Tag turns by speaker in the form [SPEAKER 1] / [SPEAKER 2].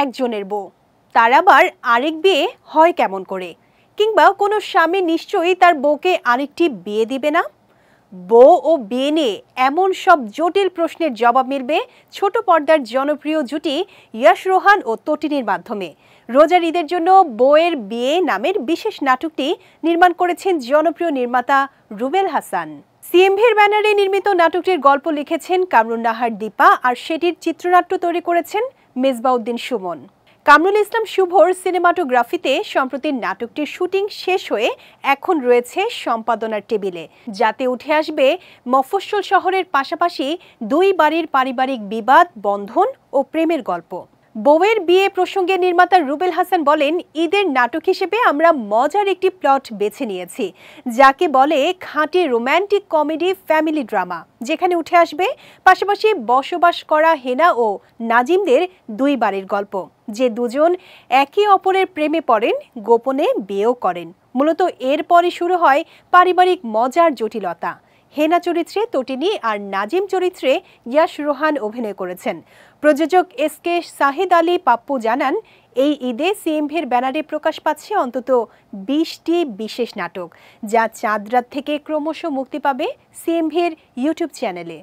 [SPEAKER 1] একজনের বউ, তার আবার আরেক বিয়ে হয় কেমন করে? কিংবা কোনো স্বামী নিশ্চয়ই তার বউকে আরেকটি বিয়ে দিবে না? বউ ও বিয়ে নিয়ে এমন সব জটিল প্রশ্নের জবাব মিলবে ছোট পর্দার জনপ্রিয় জুটি ইয়াশ রোহান ও তটিনীর মাধ্যমে। রোজার ঈদের জন্য বউয়ের বিয়ে নামের বিশেষ নাটকটি নির্মাণ করেছেন জনপ্রিয় নির্মাতা রুবেল হাসান। সিএমভির ব্যানারে নির্মিত নাটকটির গল্প লিখেছেন কামরুন নাহার দীপা, আর সেটির চিত্রনাট্য তৈরি করেছেন মেজবাউদ্দিন সুমন। কামরুল ইসলাম শুভর সিনেমাটোগ্রাফিতে সম্প্রতি নাটকটির শুটিং শেষ হয়ে এখন রয়েছে সম্পাদনার টেবিলে, যাতে উঠে আসবে মফস্বল শহরের পাশাপাশি দুই বাড়ির পারিবারিক বিবাদ, বন্ধন ও প্রেমের গল্প। বউয়ের বিয়ে প্রসঙ্গে নির্মাতা রুবেল হাসান বলেন, ঈদের নাটক হিসেবে আমরা মজার একটি প্লট বেছে নিয়েছি, যাকে বলে খাঁটি রোম্যান্টিক কমেডি ফ্যামিলি ড্রামা, যেখানে উঠে আসবে পাশাপাশি বসবাস করা হেনা ও নাজিমদের দুই বাড়ির গল্প, যে দুজন একে অপরের প্রেমে পড়েন, গোপনে বিয়েও করেন। মূলত এরপরই শুরু হয় পারিবারিক মজার জটিলতা। হেনা চরিত্রে তটিনী আর নাজিম চরিত্রে ইয়াশ রোহান অভিনয় করেছেন। প্রযোজক এসকে শাহিদ আলী পাপ্পু জানান, এই ঈদে সিএমভির ব্যানারে প্রকাশ পাচ্ছে অন্তত 20টি বিশেষ নাটক, যা চাঁদ রাত থেকে ক্রমশ মুক্তি পাবে সিএমভির ইউটিউব চ্যানেলে।